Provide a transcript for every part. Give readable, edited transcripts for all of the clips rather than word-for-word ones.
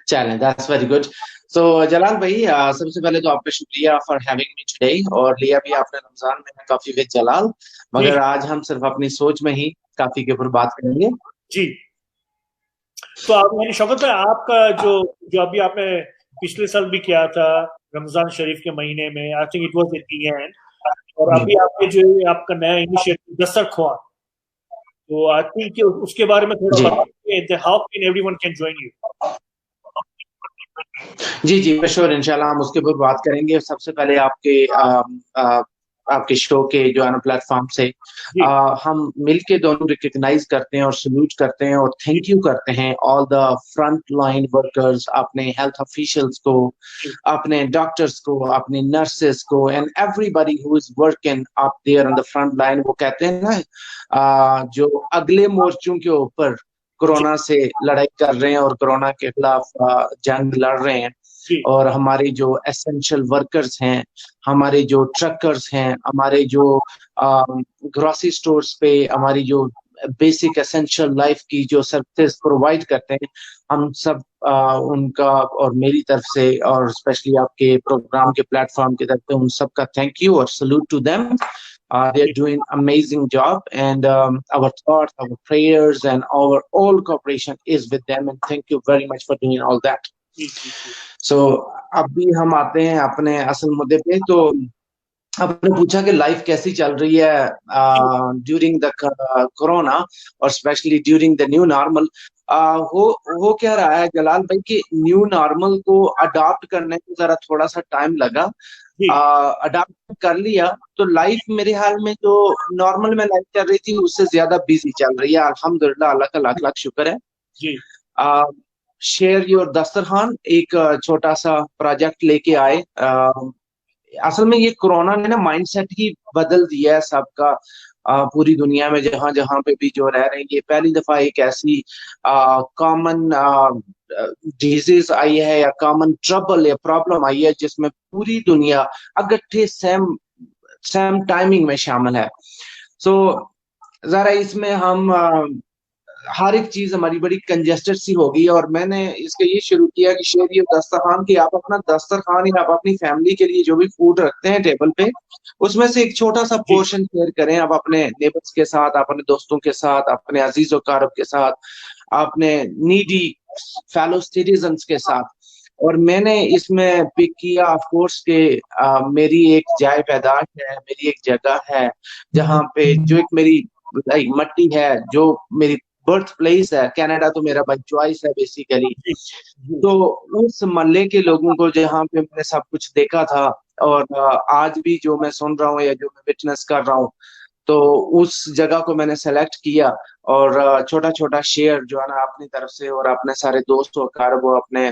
चलें, that's very good. सो जलाल भाई, सबसे पहले तो आपका शुक्रिया फॉर हैविंग मी टुडे। और लिया भी आपने रमजान में काफी विद जलाल, जी मगर आज हम सिर्फ अपनी सोच में ही काफी के ऊपर बात करेंगे। जी। तो आप यानी शौकत भाई, आपका जो जो अभी आपने पिछले साल भी किया था रमजान शरीफ के महीने में, I think it was in the and, और जी अभी आपके जो आपका नया इनिशिएटिव दस्तरख्वान, तो आई थिंक उसके बारे में थोड़ा जी बताइए, how can everyone can join you. जी जी, श्योर, इंशाल्लाह हम उसके ऊपर बात करेंगे। सबसे पहले आपके शो के जो है ना प्लेटफॉर्म से जी हम मिलके दोनों रिकग्नाइज करते हैं और सल्यूट करते हैं और जी थैंक यू करते हैं all the front line workers, अपने हेल्थ ऑफिशियल्स को, जी अपने डॉक्टर्स को, अपने नर्सेस को, and everybody who is working up there on the front line. वो कहते हैं ना, जो अगले मोर्चों के ऊपर जी कोरोना से लड़ाई कर रहे हैं और कोरोना के खिलाफ जंग लड़ रहे हैं। जी और हमारे जो एसेंशियल वर्कर्स हैं, हमारे जो ट्रकर्स हैं, हमारे जो ग्रोसरी स्टोर्स पे हमारी जो बेसिक एसेंशियल लाइफ की जो सर्विसेज प्रोवाइड करते हैं, हम सब उनका और मेरी तरफ से और स्पेशली आपके प्रोग्राम के प्लेटफॉर्म की तरफ से उन सब का थैंक यू और salute to them. They are जी doing amazing job, and our thoughts, our prayers, and our all cooperation is with them. And thank you very much for doing all that. जी जी जी। सो अभी हम आते हैं अपने असल मुद्दे पे। तो आपने पूछा कि लाइफ कैसी चल रही है ड्यूरिंग द कोरोना और specially during the new normal. हो क्या रहा है जलाल भाई कि न्यू नॉर्मल को अडॉप्ट करने में जरा थोड़ा सा टाइम लगा। जी अडॉप्ट कर लिया तो लाइफ मेरे हाल में जो नॉर्मल में लाइफ चल रही थी उससे ज्यादा बिजी चल रही है, अल्हम्दुलिल्लाह, अल्लाह का लाख लाख शुक्र है। जी। शेयर योर दस्तरखान एक छोटा सा प्रोजेक्ट लेके आए। असल में ये कोरोना ने ना माइंडसेट ही बदल दिया है सबका। पूरी दुनिया में जहां जहां पे भी जो रह रहे हैं, ये पहली दफा एक ऐसी कॉमन डिजीज आई है या कॉमन ट्रबल या प्रॉब्लम आई है जिसमें पूरी दुनिया इकट्ठे सेम सेम टाइमिंग में शामिल है। सो जरा इसमें हम हर एक चीज हमारी बड़ी कंजेस्टेड सी होगी और मैंने इसके ये शुरू किया कि शेयर ये दस्तरखान की आप अपना दस्तरखान या आप अपनी फैमिली के लिए जो भी फूड रखते हैं टेबल पे, उसमें से एक छोटा सा जी पोर्शन शेयर करें आप अपने नेबर्स के साथ, अपने दोस्तों के साथ, अपने अजीजों कारब के साथ, अपने नीडी फेलो सिटीजन्स के साथ। और मैंने इसमें पिक किया ऑफ कोर्स के मेरी एक जाय पैदाश है, मेरी एक जगह है जहाँ पे जो एक मेरी मट्टी है, जो मेरी बर्थ प्लेस है। कनाडा तो मेरा बाई चॉइस है बेसिकली। जी जी। तो उस मोहल्ले के लोगों को जहाँ पे मैंने सब कुछ देखा था और आज भी जो मैं सुन रहा हूँ या जो मैं विटनेस कर रहा हूँ, तो उस जगह को मैंने सेलेक्ट किया और छोटा छोटा शेयर जो है ना अपनी तरफ से और अपने सारे दोस्त और कारगो अपने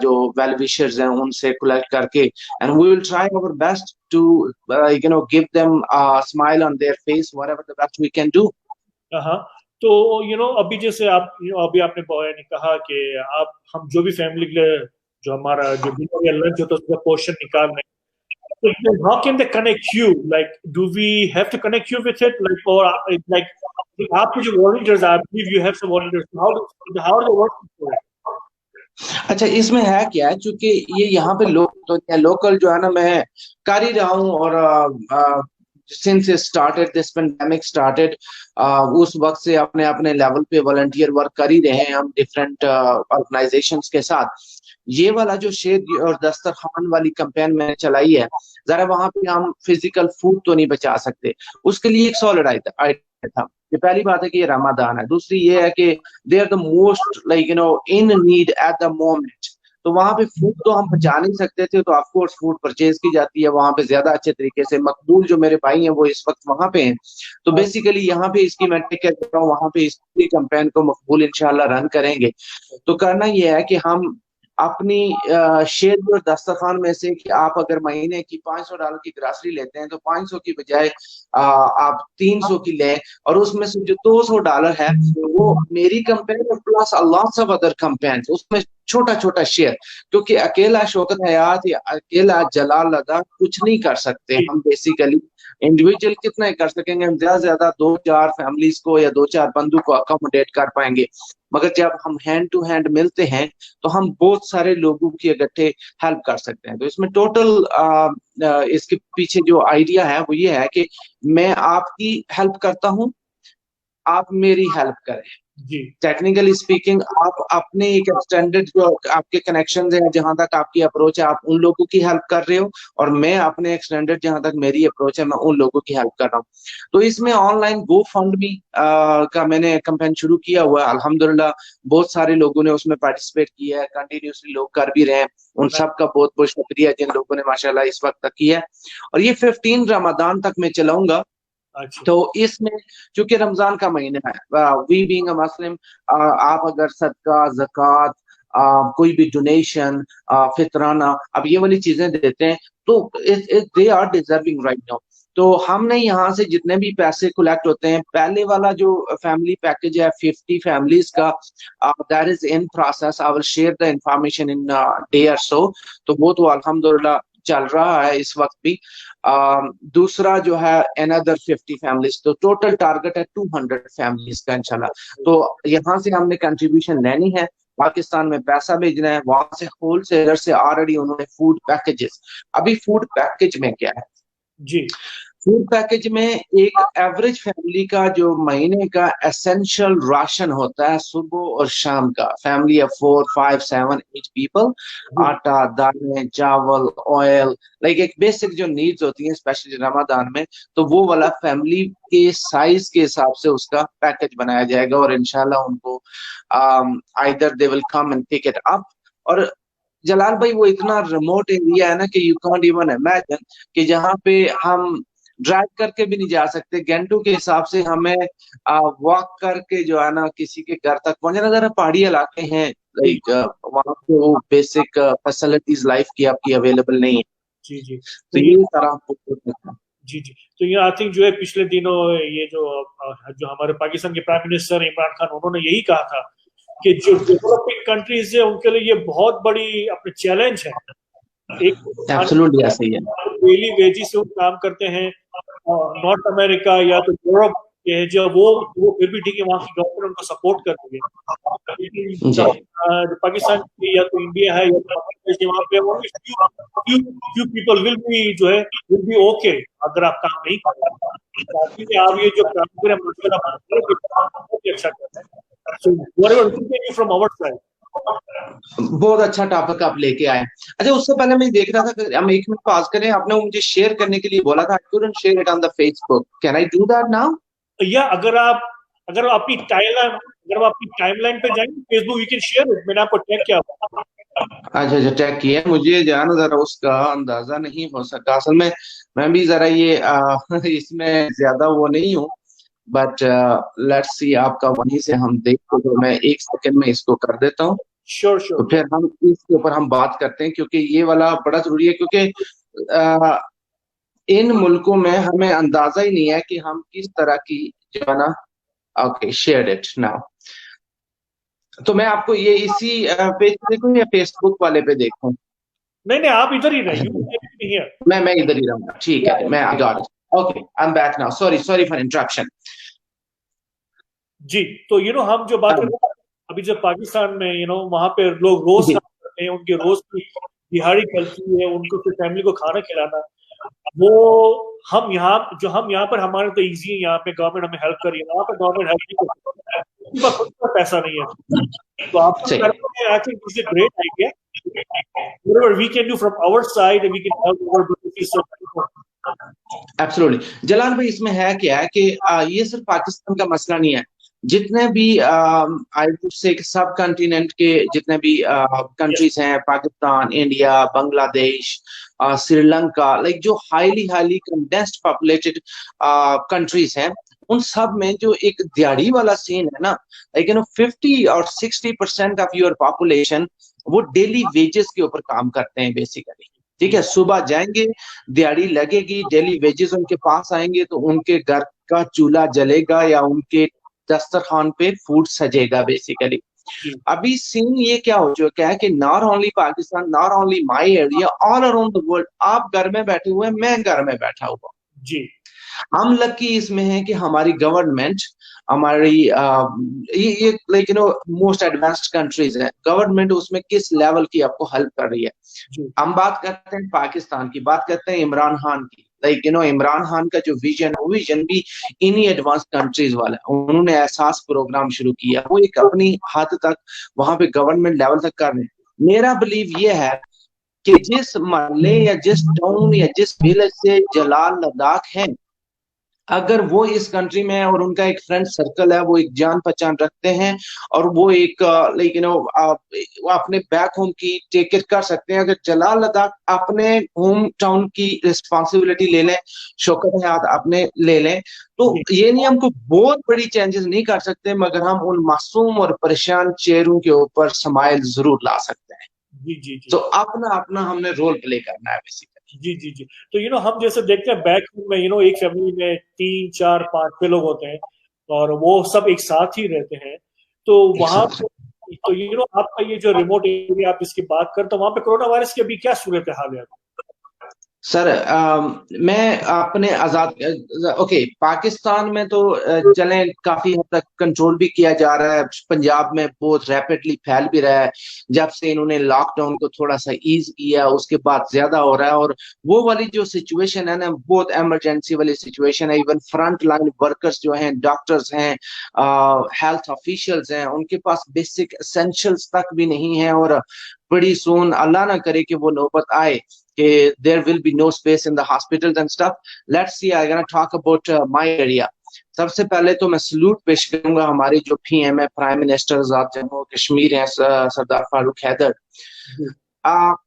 जो वेल विशर्स हैं उनसे कलेक्ट करके, and we will try our best to give them smile on their face whatever the best we can do. हाँ। तो अभी जैसे आप अभी आपने ने कहा कि आप हम जो भी फैमिली के लिए जो हमारा जो डिनर या लंच होता है उसका पोर्शन निकाल रहे हैं, तो how can they connect you, like do we have to connect you with it, like, और लाइक आपके जो volunteers, I believe you have some volunteers, how are they working for it. अच्छा, इसमें है क्या है, चूंकि ये यहाँ पे लोकल जो है ना मैं कर ही रहा हूँ और since started this pandemic started, उस वक्त से अपने अपने लेवल पे वॉलंटियर वर्क कर ही रहे हैं हम डिफरेंट ऑर्गेनाइजेशंस के साथ। ये वाला जो शेर और दस्तरखान वाली कैंपेन मैंने चलाई है, जरा वहां पे हम फिजिकल फूड तो नहीं बचा सकते। उसके लिए एक सॉलिड आइडिया था। ये पहली बात है कि ये रमादान है, दूसरी ये है कि they are the most like in need at the moment. तो वहां पे फूड तो हम पहुंचा नहीं सकते थे, तो ऑफकोर्स फूड परचेज की जाती है वहां पे ज्यादा अच्छे तरीके से। मकबूल जो मेरे भाई हैं वो इस वक्त वहां पे हैं, तो बेसिकली यहाँ पे इसकी मैं टेक केयर कर रहा हूँ, वहां पे इस कैंपेन को मकबूल इंशाल्लाह रन करेंगे। तो करना ये है कि हम अपनी शेर और दस्तरखान में से कि आप अगर महीने की $500 की ग्रासरी लेते हैं तो 500 की बजाय आप 300 की लें, और उसमें से जो $200 है वो मेरी कंपेन और plus lots of other campaign, उसमें छोटा छोटा शेयर। क्योंकि अकेला शौकत हयात या अकेला जलाल लदा कुछ नहीं कर सकते जी हम बेसिकली। इंडिविजुअल कितना ही कर सकेंगे हम, ज्यादा से ज्यादा दो चार फैमिलीज को या दो चार बंदू को अकोमोडेट कर पाएंगे। मगर जब हम हैंड टू हैंड मिलते हैं तो हम बहुत सारे लोगों की इकट्ठे हेल्प कर सकते हैं। तो इसमें टोटल इसके पीछे जो आइडिया है वो ये है कि मैं आपकी हेल्प करता हूँ, आप मेरी हेल्प करें। जी टेक्निकली स्पीकिंग आप अपने एक एक्सटेंडेड जो आपके कनेक्शन है, जहां तक आपकी अप्रोच है, आप उन लोगों की हेल्प कर रहे हो, और मैं अपने एक्सटेंडेड जहां तक मेरी अप्रोच है, मैं उन लोगों की हेल्प कर रहा हूँ। तो इसमें ऑनलाइन गो फंड भी का मैंने कैंपेन शुरू किया हुआ है। अल्हम्दुलिल्लाह बहुत सारे लोगों ने उसमें पार्टिसिपेट किया है, कंटिन्यूसली लोग कर भी रहे हैं। उन सब का बहुत बहुत शुक्रिया जिन लोगों ने माशाल्लाह इस वक्त तक किया है। और ये 15 रमजान तक मैं चलाऊंगा। अच्छा तो इसमें चूंकि रमजान का महीना है, वी बीइंग अ मुस्लिम, आप अगर सदका, ज़कात, कोई भी डोनेशन, फितराना, अब ये वाली चीजें देते हैं तो they are deserving right now. तो हमने यहाँ से जितने भी पैसे कलेक्ट होते हैं, पहले वाला जो फैमिली पैकेज है 50 फैमिलीज का, that is in process. I will share the information in day और सो। तो वो तो अल्हम्दुलिल्लाह चल रहा है इस वक्त भी। दूसरा जो है अनदर 50 फैमिलीज, तो टोटल टारगेट है 200 फैमिलीज का इंशाल्लाह। तो यहाँ से हमने कंट्रीब्यूशन लेनी है, पाकिस्तान में पैसा भेजना है, वहां से होलसेलर से ऑलरेडी उन्होंने फूड पैकेजेस। अभी फूड पैकेज में क्या है, जी फूड पैकेज में एक एवरेज फैमिली का जो महीने का एसेंशियल राशन होता है सुबह और शाम का, फैमिली ऑफ 4 5 7 8 पीपल, आटा, दालें, चावल, ऑयल, लाइक एक बेसिक जो नीड्स होती हैं स्पेशली रमजान में, तो वो वाला फैमिली के साइज के हिसाब से उसका पैकेज बनाया जाएगा। और इंशाल्लाह उनको either they will come and pick it up. और जलाल भाई वो इतना रिमोट एरिया है ना कि यू कांट इवन इमेजिन कि जहाँ पे हम ड्राइव करके भी नहीं जा सकते, घंटों के हिसाब से हमें वॉक करके जो है ना किसी के घर तक पहुंचना। जरा पहाड़ी इलाके हैं, लाइक वहाँ पे वो बेसिक फैसिलिटीज लाइफ की आपकी अवेलेबल नहीं है। जी जी तो ये सारा जी जी तो ये आई थिंक जो है पिछले दिनों ये जो हमारे पाकिस्तान के प्राइम मिनिस्टर इमरान खान, उन्होंने यही कहा था कि जो डेवलपिंग कंट्रीज है उनके लिए ये बहुत बड़ी अपने चैलेंज है। एक एब्सोल्युटली ऐसे ही है। डेली वेजिस से वो काम करते हैं, नॉर्थ अमेरिका या तो यूरोप के, जो वो फिर भी ठीक है, वहाँ की गवर्नमेंट उनको सपोर्ट कर रही है। लेकिन जो पाकिस्तान की या तो इंडिया है या तो बांग्लादेश, वहाँ पे only few people will be okay अगर आप काम नहीं करते। आप ये जो काम करें बहुत ही अच्छा कर रहे हैं। So whatever we can do from our side. बहुत अच्छा टॉपिक आप लेके आए। अच्छा, उससे पहले मैं देख रहा था कि हम 1 मिनट पास करें। आपने मुझे शेयर करने के लिए बोला था, I couldn't share it on the Facebook, can I do that now? या अगर आप अपनी टाइमलाइन पे जाएंगे Facebook, you can share it. मैंने आपको टैग किया। अच्छा टैग किया मुझे, जाना जरा उसका अंदाजा नहीं हो सका। असल में मैं भी जरा ये इसमें ज्यादा वो नहीं हूँ, बट लेट्स सी, आपका वहीं से हम देखते, तो मैं 1 सेकंड में इसको कर देता हूँ। श्योर तो फिर हम इसके ऊपर हम बात करते हैं, क्योंकि ये वाला बड़ा जरूरी है, क्योंकि इन मुल्कों में हमें अंदाजा ही नहीं है कि हम किस तरह की जो है ना। Okay, share it now. तो मैं आपको ये इसी पेज पे देखूं या फेसबुक वाले पे देखूं? नहीं आप इधर ही रहिए। मैं इधर ही रहूंगा, ठीक है। मैं I got it, okay, I am back now. Sorry for interruption. जी तो हम जो बात कर रहे हैं अभी, जब पाकिस्तान में वहां पे लोग रोज काम करते हैं, उनकी रोज की दिहाड़ी चलती है, उनको फिर फैमिली को खाना खिलाना, वो हम यहाँ पर हमारे तो इजी है, यहाँ पे गवर्नमेंट हमें हेल्प कर रही है, वहाँ पर गवर्नमेंट हेल्प नहीं करती, खुद का पैसा नहीं है। तो आप I think it's a great idea. Whatever we can do from our side, we can help our businesses. Absolutely Jalal भाई, इसमें है क्या है कि ये सिर्फ पाकिस्तान का मसला नहीं है। जितने भी आई वुड से सब कंटिनेंट के जितने भी कंट्रीज हैं, पाकिस्तान, इंडिया, बांग्लादेश, श्रीलंका, लाइक जो हाईली कंडेंस्ड पॉपुलेटेड कंट्रीज हैं, उन सब में जो एक दिहाड़ी वाला सीन है ना, लाइक 50 और 60% ऑफ योर पॉपुलेशन वो डेली वेजेस के ऊपर काम करते हैं बेसिकली। ठीक है, सुबह जाएंगे, दिहाड़ी लगेगी, डेली वेजेस उनके पास आएंगे, तो उनके घर का चूल्हा जलेगा या उनके दस्तरखान पे फूड सजेगा बेसिकली। अभी सीन ये क्या हो चुका है कि not only Pakistan, not only my area, all around the world, आप घर में बैठे हुए हैं, मैं घर में बैठा हुआ जी, हम लकी इसमें है कि हमारी गवर्नमेंट, हमारी ये लाइक मोस्ट एडवांस्ड कंट्रीज है, गवर्नमेंट उसमें किस लेवल की आपको हेल्प कर रही है। जी हम बात करते हैं पाकिस्तान की, बात करते हैं इमरान खान की। इमरान खान का जो विजन है, वो विजन भी इन्हीं एडवांस कंट्रीज वाला है। उन्होंने एहसास प्रोग्राम शुरू किया, वो एक अपनी हद तक वहां पे गवर्नमेंट लेवल तक कर रहे हैं। मेरा बिलीव ये है कि जिस मोहल्ले या जिस टाउन या जिस विलेज से जलाल लद्दाख है, अगर वो इस कंट्री में है और उनका एक फ्रेंड सर्कल है, वो एक जान पहचान रखते हैं, और वो एक लाइक वो अपने बैक होम की टेक केयर कर सकते हैं। अगर जलाल लद्दाख अपने होम टाउन की रिस्पॉन्सिबिलिटी ले लें, शौकत हयात अपने ले लें, तो जी ये नहीं हमको बहुत बड़ी चेंजेस नहीं कर सकते, मगर हम उन मासूम और परेशान चेहरों के ऊपर स्माइल जरूर ला सकते हैं। जी जी जी तो अपना अपना हमने रोल प्ले करना है बेसिकली। जी जी जी। तो हम जैसे देखते हैं बैक में, एक फैमिली में 3 4 5 6 लोग होते हैं और वो सब एक साथ ही रहते हैं। तो वहां पे तो आपका ये जो रिमोट एरिया आप इसकी बात करते, तो वहां पे कोरोना वायरस की अभी क्या सूरत हाल है? सर मैं अपने आजाद, ओके, पाकिस्तान में तो चलें काफी हद तक कंट्रोल भी किया जा रहा है, पंजाब में बहुत रैपिडली फैल भी रहा है। जब से इन्होंने लॉकडाउन को थोड़ा सा ईज किया, उसके बाद ज्यादा हो रहा है। और वो वाली जो सिचुएशन है ना, बहुत इमरजेंसी वाली सिचुएशन है। इवन फ्रंट लाइन वर्कर्स जो हैं, डॉक्टर्स हैं, हेल्थ ऑफिशियल्स हैं, उनके पास बेसिक एसेंशियल्स तक भी नहीं है। और बड़ी सोन अल्लाह ना करे कि वो नौबत आए कि there will be no space in the hospitals and stuff. Let's see, I'm gonna talk about my area. सबसे पहले तो मैं सलूट पेश करूंगा हमारे जो पीएम है, प्राइम मिनिस्टर आजाद जम्मू कश्मीर हैं, सरदार फारूक हैदर। जी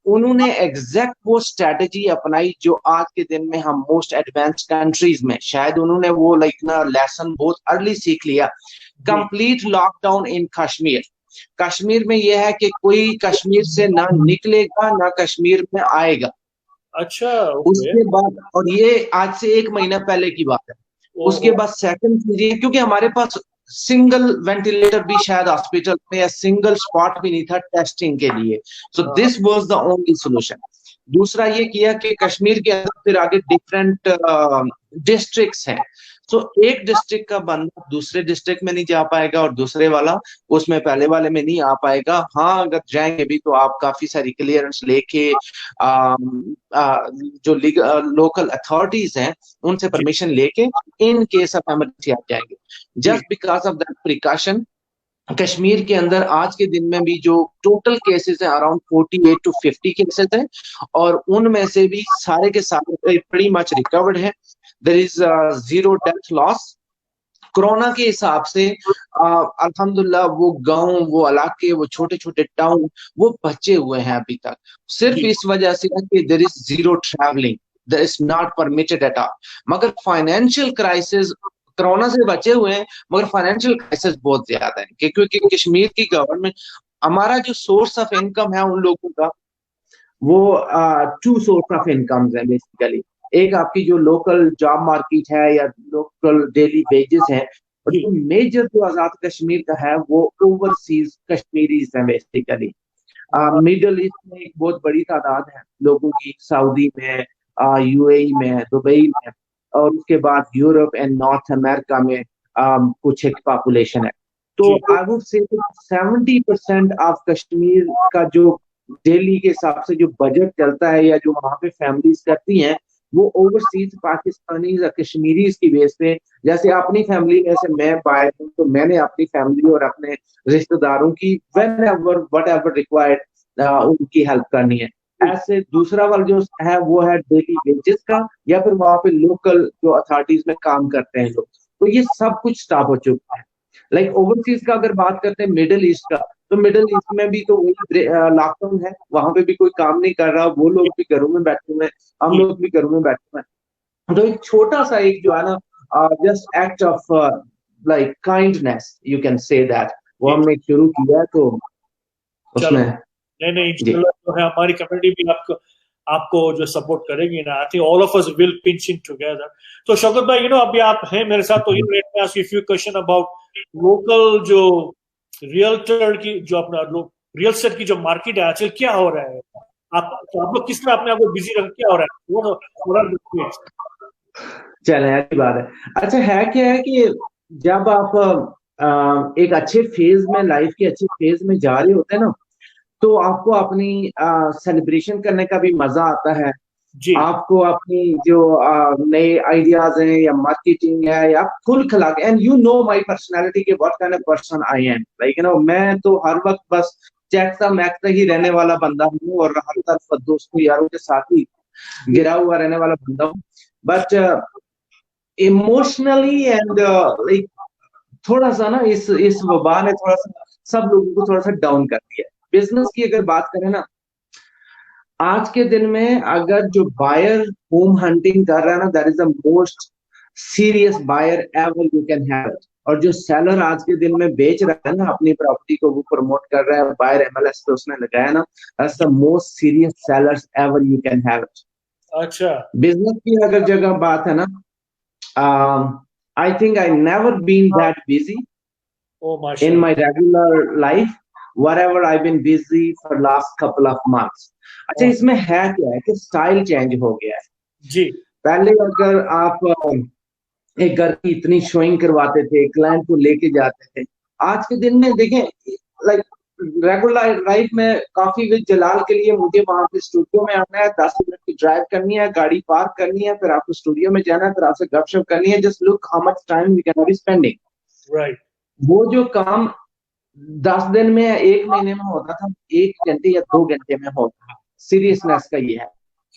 उन्होंने एग्जैक्ट वो स्ट्रेटेजी अपनाई जो आज के दिन में हम मोस्ट एडवांस कंट्रीज में, शायद उन्होंने वो लाइक ना लेसन बहुत अर्ली सीख लिया। जी। Complete lockdown in Kashmir. Kashmir में यह है कि कोई कश्मीर से ना निकलेगा ना कश्मीर में आएगा। अच्छा, ओके। उसके बाद, और ये आज से 1 महीना पहले की बात है, ओ उसके ओ बाद सेकंड चीज ये, क्योंकि हमारे पास सिंगल वेंटिलेटर भी शायद हॉस्पिटल में या सिंगल स्पॉट भी नहीं था टेस्टिंग के लिए। सो हाँ this was the only solution. दूसरा ये किया कि कश्मीर के अंदर फिर आगे डिफरेंट डिस्ट्रिक्ट्स हैं। सो एक डिस्ट्रिक्ट का बंदा दूसरे डिस्ट्रिक्ट में नहीं जा पाएगा और दूसरे वाला उसमें पहले वाले में नहीं आ पाएगा। हाँ, अगर जाएंगे भी तो आप काफी सारी क्लियरेंस लेके जो लोकल अथॉरिटीज हैं उनसे जी परमिशन लेके इन केस ऑफ इमरजेंसी आप जाएंगे। जी just because of that precaution, Kashmir के अंदर आज के दिन में भी जो टोटल केसेस है अराउंड 48 to 50 केसेस है, और उनमें से भी सारे के सारे pretty मच रिकवर्ड है। There is zero death loss. Corona के हिसाब से अल्हम्दुलिल्लाह वो गांव, वो इलाके, वो छोटे छोटे टाउन वो बचे हुए हैं अभी तक, सिर्फ जी इस वजह से है कि there is zero travelling, there is not permitted at all. मगर फाइनेंशियल क्राइसिस, कोरोना से बचे हुए हैं मगर फाइनेंशियल क्राइसिस बहुत ज्यादा है क्योंकि कश्मीर की गवर्नमेंट, हमारा जो सोर्स ऑफ इनकम है उन लोगों का, वो टू सोर्स ऑफ इनकम है बेसिकली। एक आपकी जो लोकल जॉब मार्केट है या लोकल डेली वेजेस है, और जी जो मेजर जो आजाद कश्मीर का है वो ओवरसीज कश्मीरीज है बेसिकली। मिडल ईस्ट में एक बहुत बड़ी तादाद है लोगों की, सऊदी में, यूएई में, दुबई में, और उसके बाद यूरोप एंड नॉर्थ अमेरिका में कुछ एक पॉपुलेशन है। तो जी I would say 70% of Kashmir का जो डेली के हिसाब से जो बजट चलता है या जो वहां पे फैमिलीज करती हैं, वो ओवरसीज पाकिस्तानी या कश्मीरी की बेस पे, जैसे अपनी फैमिली में से मैं बाहर हूँ तो मैंने अपनी फैमिली और अपने रिश्तेदारों की when ever what ever required उनकी हेल्प करनी है। ऐसे दूसरा वाला जो है वो है डेली वेजेस का, या फिर वहां पे लोकल जो अथॉरिटीज में काम करते हैं लोग। तो ये सब कुछ स्टॉप हो चुका है। लाइक ओवरसीज का अगर बात करते हैं मिडिल ईस्ट का, तो मिडिल ईस्ट में भी तो वही लॉकडाउन है, वहां पे भी कोई काम नहीं कर रहा, वो लोग भी घरों में बैठे हुए हैं, हम जी लोग भी घरों में बैठे हुए हैं। तो एक छोटा सा एक जो है ना, just act of like kindness you can say that, वो जी। हमने शुरू किया है, तो चलो, उसमें नहीं नहीं, जी। इंशाल्लाह जो है हमारी कम्युनिटी भी आपको आपको जो सपोर्ट करेगी ना, I think all of us will pinch in together. तो शौकत भाई, अभी आप हैं मेरे साथ, तो let me ask you few question about local जो रियल्टर की जो अपना लोग रियल एस्टेट की जो मार्केट है आजकल क्या हो रहा है? आप लोग किस तरह अपने आप को बिजी रख, क्या हो रहा है? चले, अच्छी बात है। अच्छा, है क्या है कि जब आप एक अच्छे फेज में, लाइफ के अच्छे फेज में जा रहे होते हैं ना, तो आपको अपनी सेलिब्रेशन करने का भी मजा आता है। जी आपको अपनी जो नए आइडियाज हैं या मार्केटिंग है या खुल खिला के, and you know my personality के what kind of person I am, like you know, मैं तो हर वक्त बस चैकता मैकता ही रहने वाला बंदा हूँ और हर तरफ दोस्तों यारों के साथ ही जी गिरा हुआ रहने वाला बंदा हूँ। बट इमोशनली एंड लाइक थोड़ा सा ना इस वबा ने थोड़ा सा सब लोगों को थोड़ा सा डाउन कर दिया है। बिजनेस की अगर बात करें ना, आज के दिन में अगर जो बायर होम हंटिंग कर रहा है ना, that is the most serious buyer ever you can have. और जो सेलर आज के दिन में बेच रहा है ना अपनी प्रॉपर्टी को, वो प्रमोट कर रहा है, बायर एमएलएस पे उसने लगाया ना, that's the most serious sellers ever you can have. अच्छा बिजनेस की अगर जगह बात है ना, I think I never been that busy oh in my माशाल्लाह regular life, whatever I've been busy for last couple of months. अच्छा, हाँ, इसमें है क्या है कि स्टाइल चेंज हो गया है। जी पहले अगर आप एक घर की इतनी शोइंग करवाते थे, क्लाइंट को लेके जाते थे, आज के दिन में देखें, लाइक रेगुलर लाइफ में काफी विद जलाल के लिए मुझे वहां पे स्टूडियो में आना है, 10 मिनट की ड्राइव करनी है, गाड़ी पार्क करनी है, फिर आपको स्टूडियो में जाना है, फिर आपसे गपशप करनी है, just look how much time we can be spending. Right वो जो काम 10 दिन में या 1 महीने में होता था, 1 घंटे या 2 घंटे में होता है। सीरियसनेस का ये है।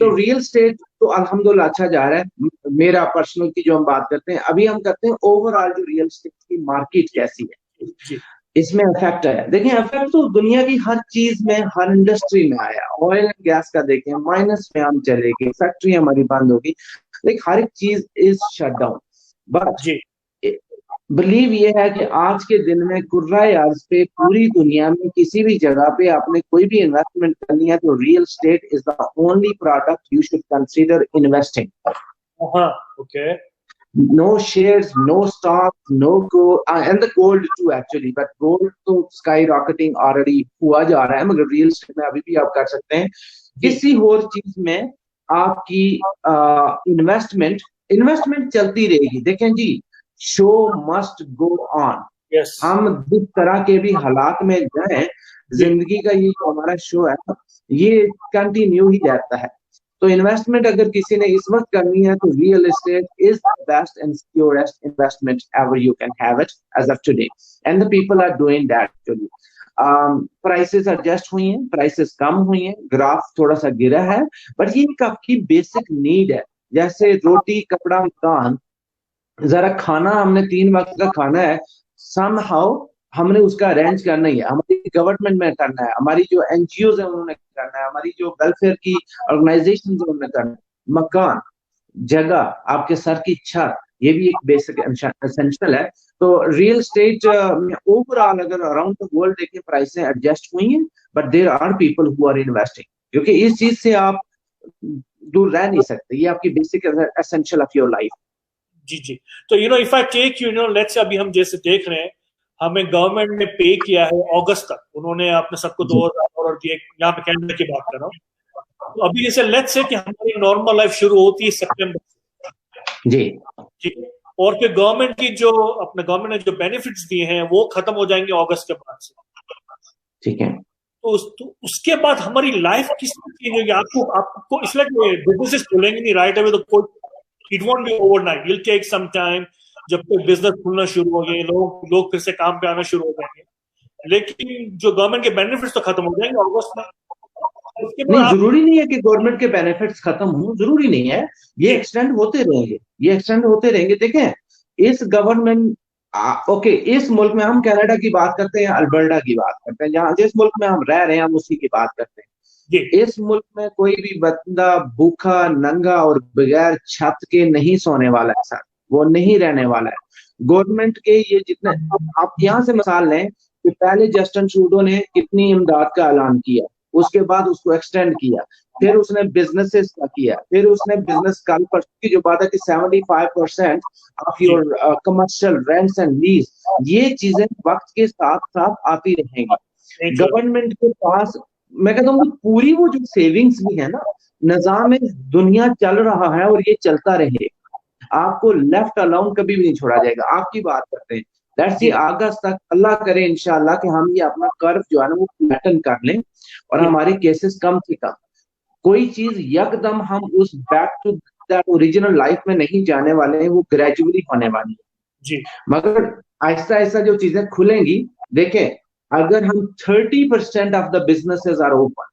तो जी रियल स्टेट तो अल्हम्दुलिल्लाह अच्छा जा रहा है। मेरा पर्सनल की जो हम बात करते हैं, अभी हम करते हैं ओवरऑल जो रियल स्टेट की मार्केट कैसी है, जी इसमें इफेक्ट है। देखें, इफेक्ट तो दुनिया की हर चीज में, हर इंडस्ट्री में आया। ऑयल एंड गैस का देखें, माइनस में हम चले गए, फैक्ट्री हमारी बंद होगी, लाइक हर एक चीज इज शट डाउन। बट जी बिलीव ये है कि आज के दिन में कुर्राए अर्ज पे पूरी दुनिया में किसी भी जगह पे आपने कोई भी इन्वेस्टमेंट करनी है, तो real estate is the only product you should consider investing. हाँ okay no shares, no stock, no gold, and the gold too actually, but gold तो स्काई रॉकेटिंग ऑलरेडी हुआ जा रहा है, मगर रियल स्टेट में अभी भी आप कर सकते हैं। जी किसी और चीज में आपकी इन्वेस्टमेंट इन्वेस्टमेंट चलती रहेगी। देखें जी, show must go on. Yes हम जिस तरह के भी हालात में जाएं, जी जिंदगी का ये जो हमारा शो है, ये कंटिन्यू ही रहता है। तो इन्वेस्टमेंट अगर किसी ने इस वक्त करनी है, तो real estate is the best and securest investment ever you can have it as of today, and the people are doing that actually. Prices adjust हुई हैं, प्राइसेस कम हुई हैं, ग्राफ थोड़ा सा गिरा है, बट ये एक आपकी बेसिक नीड है। जैसे रोटी, कपड़ा, मकान, जरा खाना, हमने 3 वक्त का खाना है, सम हाउ हमने उसका अरेंज करना ही है, हमारी गवर्नमेंट में करना है, हमारी जो एनजीओ है उन्होंने करना है, हमारी जो वेलफेयर की ऑर्गेनाइजेशन है उन्होंने करना है। मकान, जगह, आपके सर की छत, ये भी एक बेसिक एसेंशियल है। तो रियल स्टेट में ओवरऑल अगर अराउंड द वर्ल्ड देखिए, प्राइसें एडजस्ट हुई हैं, but there are people who are investing, क्योंकि इस चीज से आप दूर रह नहीं सकते, ये आपकी basic essential of your life. जी जी तो इफ आई टेक लेट्स अभी हम जैसे देख रहे हैं, हमें गवर्नमेंट ने पे किया है अगस्त तक, उन्होंने अपने सबको जी 2000 दिए, यहाँ पे कैनेडा की बात कर रहा हूँ। तो अभी जैसे लेट्स से कि हमारी नॉर्मल लाइफ शुरू होती है सितंबर से, जी ठीक है, और फिर गवर्नमेंट की जो अपने गवर्नमेंट ने जो बेनिफिट्स दिए हैं वो खत्म हो जाएंगे अगस्त के बाद से। ठीक है। तो उसके बाद हमारी लाइफ किस तरह चेंज होगी? आपको इसलिए बिजनेसेस खुलेंगे नहीं राइट अवे, तो कोई it won't be overnight, will take some time. जब तक बिजनेस खुलना शुरू हो गए, लोग फिर से काम पे आना शुरू हो जाएंगे, लेकिन जो गवर्नमेंट के बेनिफिट्स तो खत्म हो जाएंगे अगस्त में। उसके बाद नहीं, आप जरूरी नहीं है कि गवर्नमेंट के बेनिफिट्स खत्म हो, जरूरी नहीं है। ये जी एक्सटेंड होते रहेंगे, ये एक्सटेंड होते रहेंगे। देखें, इस गवर्नमेंट, ओके, इस मुल्क में हम कनाडा की बात करते हैं, अल्बर्टा की बात करते हैं, जहां जिस मुल्क में हम रह रहे हैं हम उसी की बात करते हैं। जी इस मुल्क में कोई भी बंदा भूखा, नंगा और बगैर छत के नहीं सोने वाला है सर, वो नहीं रहने वाला है। गवर्नमेंट के ये जितने, आप यहाँ से मिसाल लें कि पहले जस्टिन ट्रूडो ने कितनी इमदाद का ऐलान किया, उसके बाद उसको एक्सटेंड किया, फिर उसने बिजनेसेस का किया, फिर उसने बिजनेस, कल परसों की जो बात है कि 75% ऑफ जी your commercial rents and lease, ये चीजें वक्त के साथ साथ आती रहेंगी। Thank you. गवर्नमेंट के पास, मैं कहता हूँ पूरी वो जो सेविंग्स भी है ना, निजाम में दुनिया चल रहा है और ये चलता रहेगा। आपको लेफ्ट अलाउन कभी भी नहीं छोड़ा जाएगा। आपकी बात करते हैं, लेट्स सी जी अगस्त तक अल्लाह करे इंशाल्लाह कि हम ये अपना कर्व जो है ना वो फ्लैटन कर लें और जी हमारे केसेस कम से कम, कोई चीज यकदम हम उस back to that original life में नहीं जाने वाले हैं, वो ग्रेजुअली होने वाली है। जी मगर आहिस्ता आहिस्ता जो चीजें खुलेंगी, देखें, अगर हम 30% of the businesses are open,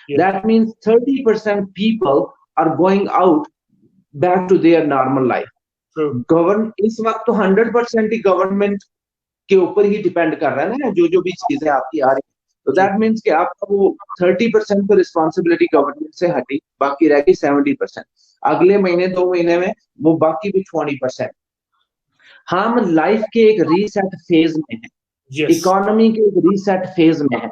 yes that means 30% people are going out back to their normal life. True govern इस वक्त तो 100% ही गवर्नमेंट के ऊपर ही डिपेंड कर रहा है ना, जो जो भी चीजें आपकी आ रही है। तो जी दैट मीन्स कि आपका वो 30% तो रिस्पॉन्सिबिलिटी गवर्नमेंट से हटी, बाकी रह गई 70%। अगले महीने 2 महीने में वो बाकी भी 20%। हम लाइफ के एक रीसेट फेज में है, यस इकोनॉमी के एक रीसेट फेज में है,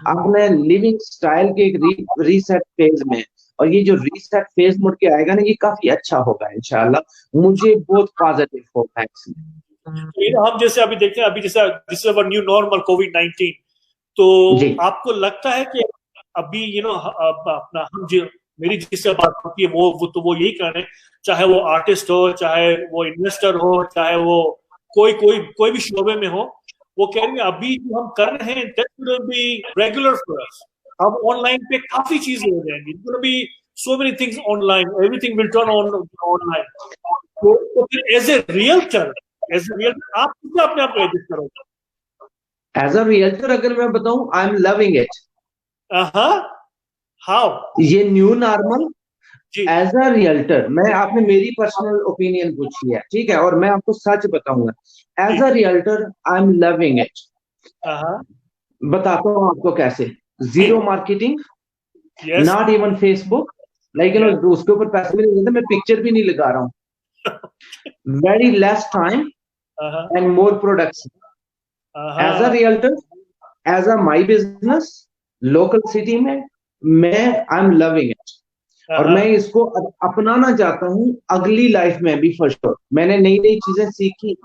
अपने लिविंग स्टाइल के एक रीसेट फेज में है। और ये जो रीसेट फेज मुड़ के आएगा ना, ये काफी अच्छा होगा इंशाल्लाह, मुझे बहुत पॉजिटिव होगा इसमें। तो हम जैसे अभी देखते हैं, अभी जैसा this is our new normal कोविड-19, तो जी आपको लगता है कि अभी अपना हम जो मेरी जिससे बात होती है वो तो वो यही कह रहे हैं, चाहे वो आर्टिस्ट हो, चाहे वो इन्वेस्टर हो, चाहे वो कोई भी शोबे में हो, वो कह रहे हैं अभी जो हम कर रहे हैं that will be regular for us. अब ऑनलाइन पे काफी चीजें हो जाएंगी, it will be so many things online, everything will turn on online. तो फिर एज ए रियल्टर आप कितना अपने आप को एडिट करोगे? एज अ रियल्टर अगर मैं बताऊं, I am loving it. How? ये न्यू नॉर्मल, जी एज अ रियल्टर मैं, आपने मेरी पर्सनल ओपिनियन पूछी है, ठीक है, और मैं आपको सच बताऊंगा, जी as a realtor I am loving it. हाँ बताता हूँ आपको कैसे। जी zero marketing, yes not even Facebook, लेकिन यस उसके ऊपर पैसे भी नहीं देते, मैं पिक्चर भी नहीं लगा रहा हूँ। वेरी लेस टाइम हाँ and more products. As a हाँ realtor, as a my business, local city में, मैं आई एम लविंग इट। और मैं हाँ इसको अपनाना चाहता हूँ अगली लाइफ में भी फॉर श्योर। मैंने नई नई चीजें सीखी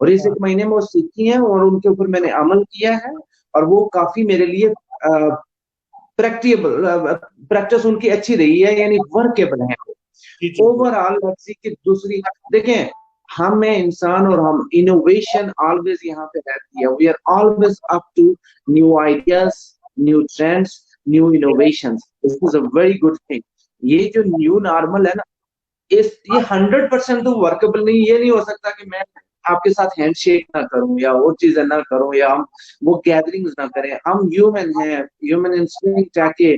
और इस 1 महीने में वो सीखी हैं और उनके ऊपर मैंने अमल किया है, और वो काफी मेरे लिए प्रैक्टिकल, प्रैक्टिस उनकी अच्छी रही है, यानी वर्केबल है। जी जी जी ओवरऑल लेट्स सी कि दूसरी, देखें, हम में इंसान और हम इनोवेशन ऑलवेज यहाँ पे रहती है। We are always up to new ideas, new trends, new innovations. This is a very good thing. ये जो न्यू नॉर्मल है ना, इस ये 100% तो वर्केबल नहीं, ये नहीं हो सकता कि मैं आपके साथ हैंडशेक ना करूं या वो चीजें ना करूं या हम वो गैदरिंग्स ना करें। हम ह्यूमन हैं, ह्यूमन इंस्टिंक्ट है कि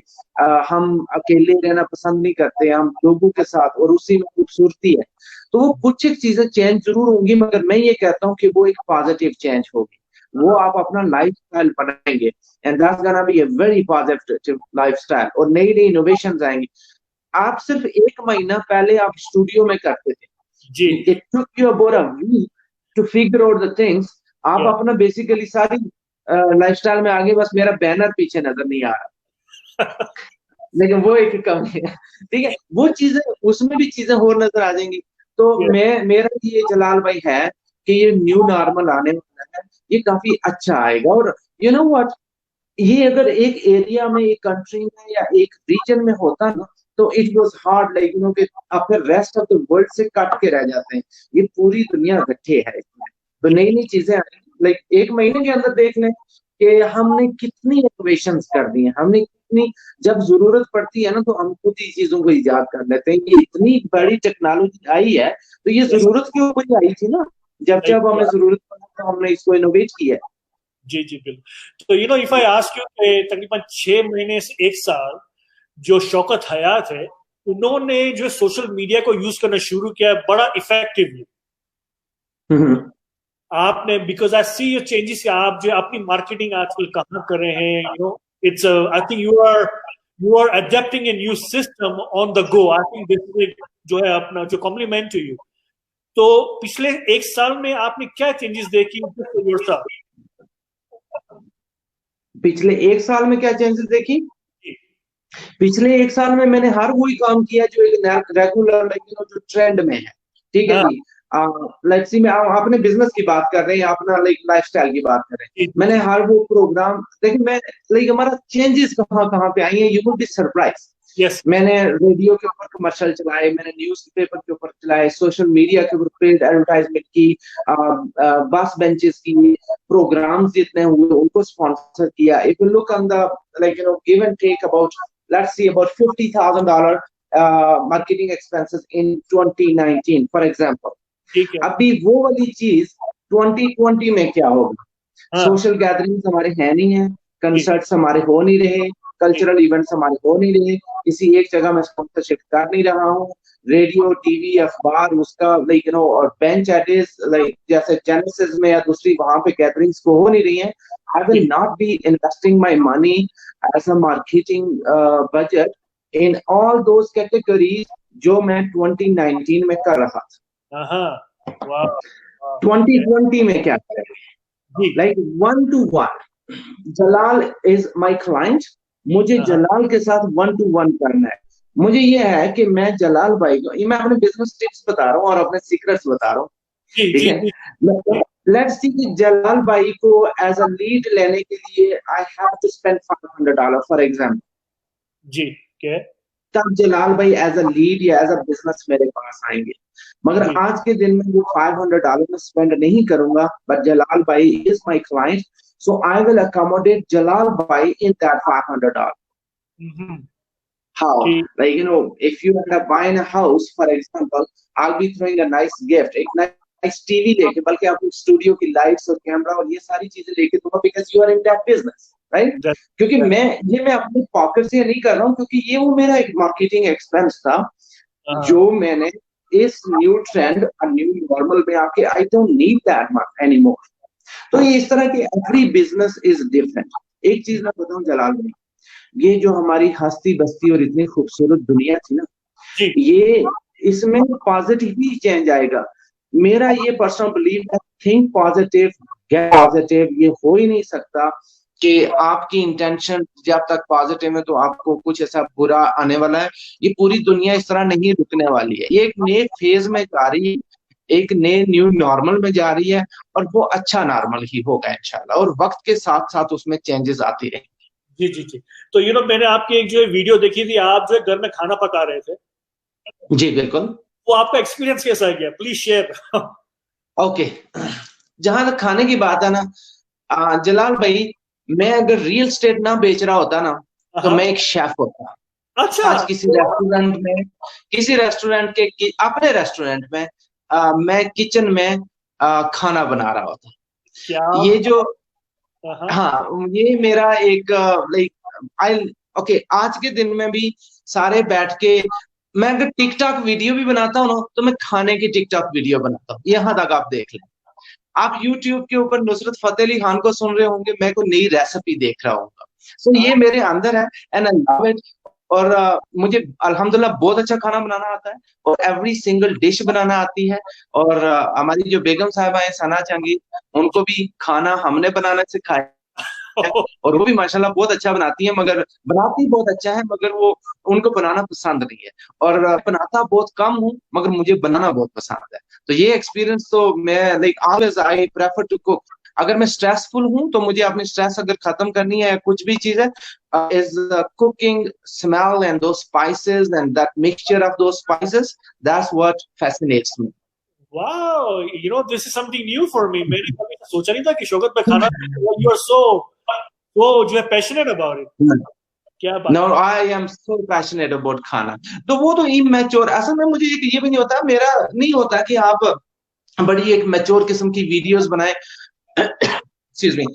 हम अकेले रहना पसंद नहीं करते, हम लोगों के साथ, और उसी में खूबसूरती है। तो वो कुछ एक चीजें चेंज जरूर होंगी, मगर मैं ये कहता हूँ कि वो एक पॉजिटिव चेंज होगी। वो आप अपना लाइफ स्टाइल बनाएंगे, and that's gonna be a very positive life style, और नई नई इनोवेशन आएंगी। आप सिर्फ 1 महीना पहले आप स्टूडियो में करते थे, जी it took you about a week to figure out the things. आप या अपना बेसिकली सारी लाइफस्टाइल में आगे, बस मेरा बैनर पीछे नजर नहीं आ रहा, लेकिन वो एक कमी है। ठीक है, वो चीजें, उसमें भी चीजें और नजर आ जाएंगी। तो या मैं, मेरा ये जलाल भाई है कि ये न्यू नॉर्मल आने वाला है, ये काफी अच्छा आएगा। और यू नो व्हाट, ये अगर एक एरिया में, एक कंट्री में या एक रीजन में होता ना, तो it was hard, like you no कि आप फिर रेस्ट ऑफ द वर्ल्ड से कट के रह जाते हैं। ये पूरी दुनिया इकट्ठे है इसमें, तो नई नई चीजें आएंगी। लाइक 1 महीने के अंदर देख लें कि हमने कितनी इनोवेशंस कर दी हैं, हमने कितनी, जब जरूरत पड़ती है ना तो हम खुद ही चीजों को इजाद कर लेते हैं। ये इतनी बड़ी टेक्नोलॉजी आई है, तो ये यस जरूरत के ऊपर ही आई थी ना, जब राइट जब हमें जरूरत पड़ी तो हमने इसको इनोवेट किया है। जी जी बिल्कुल। तो इफ आई आस्क यू, तकरीबन 6 महीने से 1 साल जो शौकत हयात है, उन्होंने जो सोशल मीडिया को यूज करना शुरू किया है बड़ा इफेक्टिवली, हम्म। आपने, because I see your changes, आप जो अपनी मार्केटिंग आजकल कहाँ कर रहे हैं, it's I think you are adapting a new system on the go. I think this is जो है अपना जो कॉम्प्लीमेंट टू यू। तो पिछले 1 साल में आपने क्या चेंजेस देखी योरसेल्फ? पिछले 1 साल में क्या चेंजेस देखी? पिछले 1 साल में मैंने हर वही काम किया जो एक रेगुलर, लेकिन जो ट्रेंड में है। ठीक है हाँ जी। लेट्स सी, मैं अपने बिजनेस की बात कर रहे हैं, अपना लाइक लाइफस्टाइल की बात कर रहे हैं, जी जी मैंने हर वो प्रोग्राम, देखिए मैं, लाइक हमारा चेंजेस कहाँ कहाँ पे आई है, you will be surprise. Yes, मैंने रेडियो के ऊपर कमर्शियल चलाए, मैंने न्यूज़पेपर के ऊपर चलाए, सोशल मीडिया के ऊपर पेड एडवर्टाइजमेंट की, बस बेंचेस की, प्रोग्राम्स जितने हुए उनको स्पॉन्सर किया। If you look on the like give and take about let's see about $50,000 marketing expenses in 2019 for example. ठीक है। अभी वो वाली चीज 2020 में क्या होगा? हाँ, सोशल गैदरिंग्स हमारे है नहीं है, जी, कंसर्ट्स हमारे हो नहीं रहे, जी, कल्चरल इवेंट्स हमारे हो नहीं रहे, किसी एक जगह मैं स्पॉन्सरशिप कर नहीं रहा हूँ। रेडियो, टीवी, अखबार उसका लाइक और बेंच एडिस लाइक जैसे जेनेसिस में या दूसरी वहां पे गैदरिंग्स को हो नहीं रही है। आई जी, will not be investing my money as a marketing budget in all those categories जो मैं 2019 में कर रहा था। हाँ, वाह, वाह, 2020 में क्या करें? जी, like 1-to-1 Jalal is my client, मुझे हाँ, जलाल के साथ 1-to-1 करना है। मुझे ये है कि मैं जलाल भाई को, ये मैं अपने बिजनेस टिप्स बता रहा हूँ और अपने सीक्रेट्स बता रहा हूँ, जी, ठीक जी, है? जी, जी, लेट्स सी कि जलाल भाई को एज अ लीड लेने के लिए I have to spend $500 for example. जी, क्या? तब जलाल भाई एज अ लीड या एज अ बिजनेस मेरे पास आएंगे। मगर जी, आज के दिन में वो $500 में स्पेंड नहीं करूंगा, बट जलाल भाई is my client, so I will accommodate Jalal भाई इन दैट $500। Hmm, How? ठीक, Like, if you end up buying a house, for example, I'll be throwing a nice gift, एक nice टीवी लेके, बल्कि आप studio की lights और camera और ये सारी चीजें लेके दूंगा, because you are in that business, right? that, क्योंकि that, मैं अपनी पॉकेट से नहीं कर रहा हूँ, क्योंकि ये वो मेरा एक मार्केटिंग एक्सपेंस था हाँ, जो मैंने इस न्यू ट्रेंड और न्यू नॉर्मल में आके I don't need that much any more. तो ये इस तरह के एवरी बिजनेस इज डिफरेंट। एक चीज मैं बताऊं जलाल भाई, ये जो हमारी हस्ती बस्ती और इतनी खूबसूरत दुनिया थी ना, जी, ये इसमें पॉजिटिव ही चेंज आएगा। मेरा ये पर्सनल बिलीव है, थिंक पॉजिटिव गेट पॉजिटिव। ये हो ही नहीं सकता कि आपकी इंटेंशन जब तक पॉजिटिव है तो आपको कुछ ऐसा बुरा आने वाला है। ये पूरी दुनिया इस तरह नहीं रुकने वाली है, ये एक नए फेज में जा रही है, एक नए न्यू नॉर्मल में जा रही है, और वो अच्छा नॉर्मल ही होगा इंशाल्लाह, और वक्त के साथ साथ उसमें चेंजेस आती रहेंगे। जी, जी, जी। तो मैंने आपकी एक जो वीडियो देखी थी, आप जो है घर में खाना पका रहे थे, जी बिल्कुल। वो आपका एक्सपीरियंस कैसा गया? Please share. ओके, जहां तक खाने की बात है ना, जलाल भाई, मैं अगर रियल स्टेट ना बेच रहा होता ना, तो हाँ, मैं एक शेफ होता। अच्छा, आज किसी रेस्टोरेंट अपने रेस्टोरेंट में मैं किचन में खाना बना रहा होता। क्या? ये जो हाँ, हाँ, ये मेरा एक लाइक आई ओके, आज के दिन में भी सारे बैठ के, मैं अगर टिकटॉक वीडियो भी बनाता हूँ ना, तो मैं खाने की टिकटॉक वीडियो बनाता हूँ। यहाँ तक आप देख लें। आप YouTube के ऊपर नुसरत फतेह अली खान को सुन रहे होंगे, मैं कोई नई रेसिपी देख रहा हूँ। सो ये मेरे अंदर है एंड आई लव इट। और मुझे अल्हम्दुलिल्लाह बहुत अच्छा खाना बनाना आता है, और एवरी सिंगल डिश बनाना आती है। और हमारी जो बेगम साहिबा है सना जहांगीर, उनको भी खाना हमने बनाना सिखाया है, और वो भी माशाल्लाह बहुत अच्छा बनाती है, मगर बनाती बहुत अच्छा है, मगर वो उनको बनाना पसंद नहीं है। और बनाता बहुत कम हूँ, मगर मुझे बनाना बहुत पसंद है। तो ये एक्सपीरियंस तो मैं like always I prefer to cook. अगर मैं स्ट्रेसफुल हूं तो मुझे अपनी स्ट्रेस अगर खत्म करनी है, कुछ भी चीज है, इज कुकिंग स्मेल एंड दो spices and that mixture of दो spices, that's what fascinates me. Wow, this is something new for me. मैंने कभी सोचा नहीं था कि शौकत में खाना, यू आर सो वो जो है पैशनेट अबाउट इट। क्या बात no, I am so passionate about खाना। तो वो तो इमेच्योर, असल में मुझे ये भी नहीं होता, मेरा नहीं होता कि आप बड़ी एक मैच्योर किस्म की वीडियोस बनाए। Excuse me.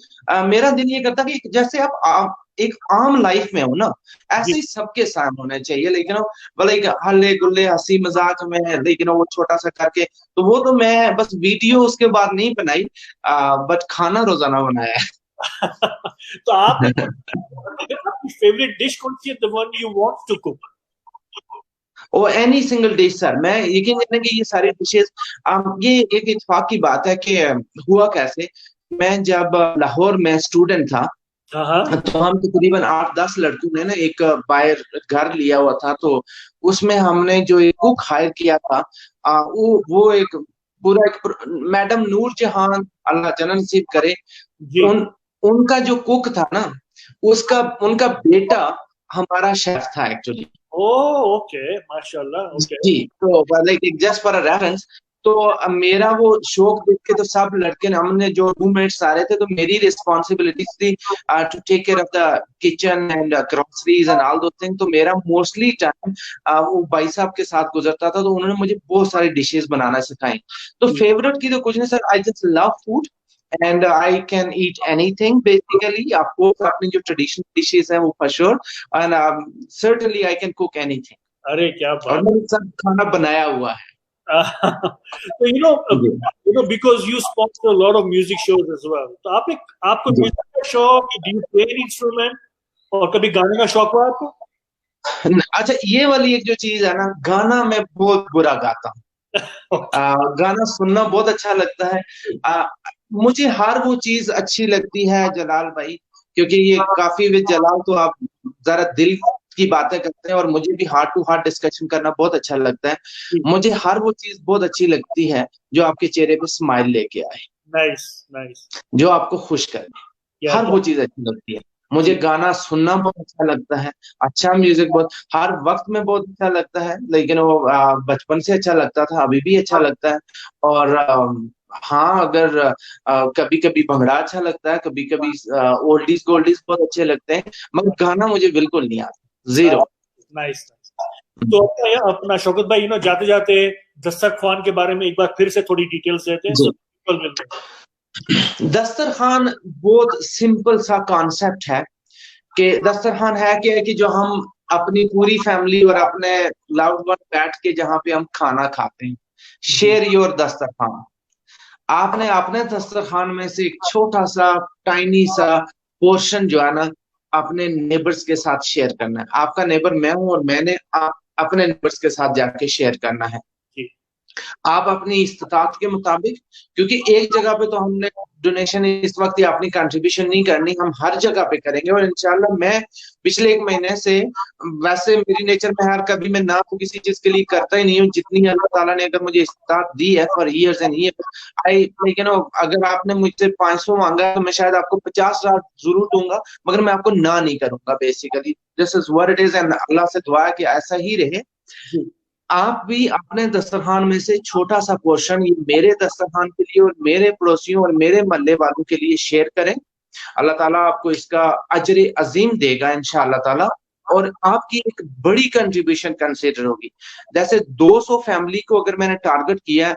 मेरा दिल ये करता कि जैसे आप एक आम लाइफ में हो ना, जी, ऐसे ही सबके साथ होने चाहिए, लेकिन भले हल्ले गुल्ले हंसी मजाक में, लेकिन वो छोटा सा करके। तो वो तो मैं बस वीडियो उसके बाद नहीं बनाई, बट खाना रोजाना बनाया है। तो आपकी फेवरेट डिश कौन सी है, the one you want to cook? और एनी सिंगल डिश सर, मैं यकीन जाने कि ये सारी डिशेस, ये एक इत्तेफाक की बात है कि हुआ कैसे। मैं जब लाहौर में स्टूडेंट था, हाँ, हाँ, तो हम तकरीबन 8-10 लड़कों ने ना एक बाहर घर लिया हुआ था। तो उसमें हमने जो एक कुक हायर किया था, वो एक पूरा एक मैडम नूर जहान, अल्लाह जन्नत नसीब करे। जी, उन उनका जो कुक था ना, उसका उनका बेटा हमारा शेफ था एक्चुअली। ओह ओके, माशाल्लाह, ओके। जी, तो like just for a reference, तो मेरा वो शौक देख के तो सब लड़के ने, हमने जो रूममेट्स आ रहे थे, तो मेरी रिस्पॉन्सिबिलिटीज थी to take care of the kitchen and groceries and all those thing. तो मेरा मोस्टली टाइम वो भाई साहब के साथ गुजरता था, तो उन्होंने मुझे बहुत सारी डिशेस बनाना सिखाई। तो फेवरेट की तो कुछ नहीं sir, I just love food and I can eat anything basically. आपको अपनी जो ट्रेडिशनल डिशेस हैं वो for sure, and certainly I can cook anything. अरे क्या और बात। मैंने सब खाना बनाया हुआ है। So because you sponsor a lot of music shows as well. तो आपको जी। म्यूजिक का शौक, do you play an instrument, और कभी गाने का शौक हुआ आपको? अच्छा, ये वाली एक जो चीज है ना, गाना मैं बहुत बुरा गाता हूँ। गाना सुनना बहुत अच्छा लगता है। मुझे हर वो चीज अच्छी लगती है जलाल भाई, क्योंकि ये काफी विद जलाल तो आप जरा दिल की बातें करते हैं, और मुझे भी हार्ट टू हार्ट डिस्कशन करना बहुत अच्छा लगता है। मुझे हर वो चीज बहुत अच्छी लगती है जो आपके चेहरे पे स्माइल लेके आए, नाइस नाइस। जो आपको खुश करे। हर वो चीज अच्छी लगती है। मुझे गाना सुनना बहुत अच्छा लगता है, अच्छा म्यूजिक बहुत हर वक्त में बहुत अच्छा लगता है, लेकिन वो बचपन से अच्छा लगता था, अभी भी अच्छा लगता है। और हाँ, अगर कभी कभी भंगड़ा अच्छा लगता है, कभी कभी ओल्डीज गोल्डीज बहुत अच्छे लगते हैं, मगर गाना मुझे बिल्कुल नहीं आता, जीरो। नाइस। तो अपना शौकत भाई, जाते जाते दस्तरखान के बारे में एक बार फिर से थोड़ी डिटेल्स देते हैं, सब पीपल मिलते हैं। दस्तरखान बहुत सिंपल सा कॉन्सेप्ट है कि दस्तरखान है क्या है कि जो हम अपनी पूरी फैमिली और अपने लव्ड वन बैठ के जहाँ पे हम खाना खाते हैं, शेयर योर दस्तरखान। आपने अपने दस्तरखान में से एक छोटा सा टाइनी सा पोर्शन जो है ना, अपने नेबर्स के साथ शेयर करना है। आपका नेबर मैं हूं, और मैंने अपने नेबर्स के साथ जाके शेयर करना है। आप अपनी इस्तात के मुताबिक, क्योंकि एक जगह पे तो हमने डोनेशन इस वक्त या अपनी कंट्रीब्यूशन नहीं करनी, हम हर जगह पे करेंगे। और इंशाल्लाह मैं पिछले 1 महीने से, वैसे मेरी नेचर में हर कभी मैं ना तो किसी चीज के लिए करता ही नहीं हूँ, जितनी अल्लाह ताला ने अगर मुझे इस्तात दी है for years and years, I like अगर आपने मुझसे 500 मांगा तो मैं शायद आपको 50,000 जरूर दूंगा, मगर मैं आपको ना नहीं करूंगा। Basically this is what it is, and Allah से दुआ है कि ऐसा ही रहे। आप भी अपने दस्तरखान में से छोटा सा पोर्शन ये मेरे दस्तरखान के लिए और मेरे पड़ोसियों और मेरे मोहल्ले वालों के लिए शेयर करें। अल्लाह ताला आपको इसका अजर अजीम देगा इंशाअल्लाह ताला, और आपकी एक बड़ी कंट्रीब्यूशन कंसिडर होगी। जैसे 200 फैमिली को अगर मैंने टारगेट किया है,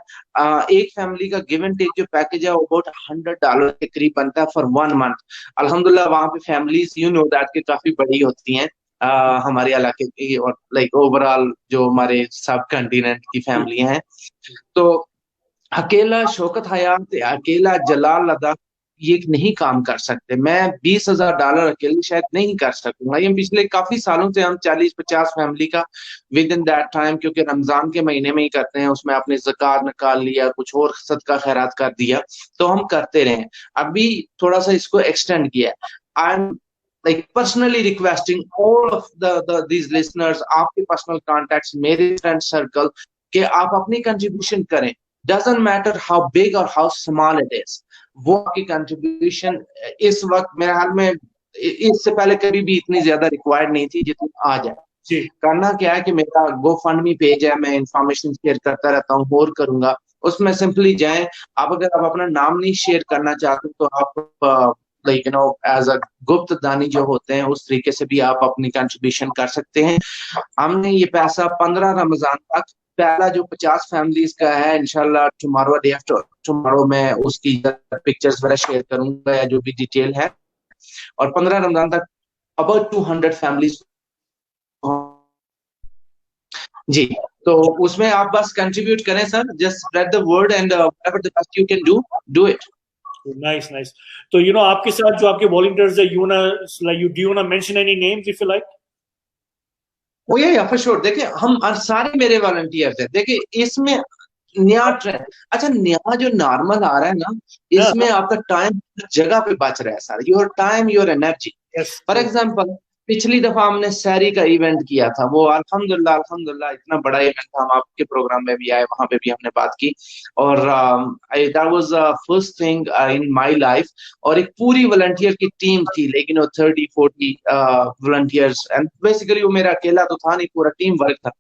एक फैमिली का गिव एंड टेक जो पैकेज है वो अबाउट $100 के करीब बनता है फॉर 1 मंथ। अल्हम्दुलिल्लाह वहां पे फैमिलीज यू नो दैट के काफी बड़ी होती हैं हमारे इलाके की, और लाइक ओवरऑल जो हमारे सब कंटिनेंट की फैमिली हैं। तो अकेला शौकत हयात, अकेला जलाल लद्दाख ये नहीं काम कर सकते। मैं $20,000 अकेले शायद नहीं कर सकूंगा। ये पिछले काफी सालों से हम 40-50 फैमिली का विद इन दैट टाइम, क्योंकि रमजान के महीने में ही करते हैं, उसमें आपने ज़कात निकाल लिया, कुछ और सदका खैरात कर दिया, तो हम करते रहे। अभी थोड़ा सा इसको एक्सटेंड किया। I am like personally requesting all of these listeners, आपके पर्सनल कॉन्टेक्ट्स, मेरे फ्रेंड सर्कल, कि आप अपनी कंट्रीब्यूशन करें। डजंट मैटर हाउ बिग और हाउ स्मॉल इट इज, वो आपकी कंट्रीब्यूशन इस वक्त मेरे हाल में, इससे पहले कभी भी इतनी ज्यादा रिक्वायर्ड नहीं थी जितनी आज है। करना क्या है कि मेरा GoFundMe पेज है, मैं इंफॉर्मेशन शेयर करता रहता हूँ, और करूंगा। उसमें सिंपली जाएं। आप अगर आप अपना नाम नहीं शेयर करना चाहते तो आप लाइक एज अ गुप्त दानी जो होते हैं, उस तरीके से भी आप अपनी कंट्रीब्यूशन कर सकते हैं। हमने ये पैसा 15 रमजान तक, पहला जो 50 फैमिलीज का है, इंशाल्लाह टुमारो डे आफ्टर टुमारो मैं उसकी पिक्चर्स वगैरह शेयर करूंगा या जो भी डिटेल है, और 15 रमजान तक अबाउट 200 फैमिलीज। जी, तो उसमें आप बस कंट्रीब्यूट करें sir, just spread the word and whatever the best you can do it. Nice nice. तो आपके साथ जो आपके वॉलंटियर्स है, you wanna mention any names if you like? ओ या फॉर श्योर। देखिए हम सारे मेरे वॉलंटियर्स हैं। देखिए इसमें नया ट्रेंड, अच्छा नया जो नॉर्मल आ रहा है ना, इसमें आपका टाइम जगह पे बच रहा है sir, your time your energy. For example पिछली दफा हमने सैरी का इवेंट किया था, वो अल्हम्दुलिल्लाह अल्हम्दुलिल्लाह इतना बड़ा इवेंट था, हम आपके प्रोग्राम में भी आए, वहां पे भी हमने बात की। और that was first thing in my life. और एक पूरी वॉलंटियर की टीम थी, लेकिन वो 30-40 वॉलंटियर्स, एंड बेसिकली वो मेरा अकेला तो था नहीं, पूरा टीम वर्क था।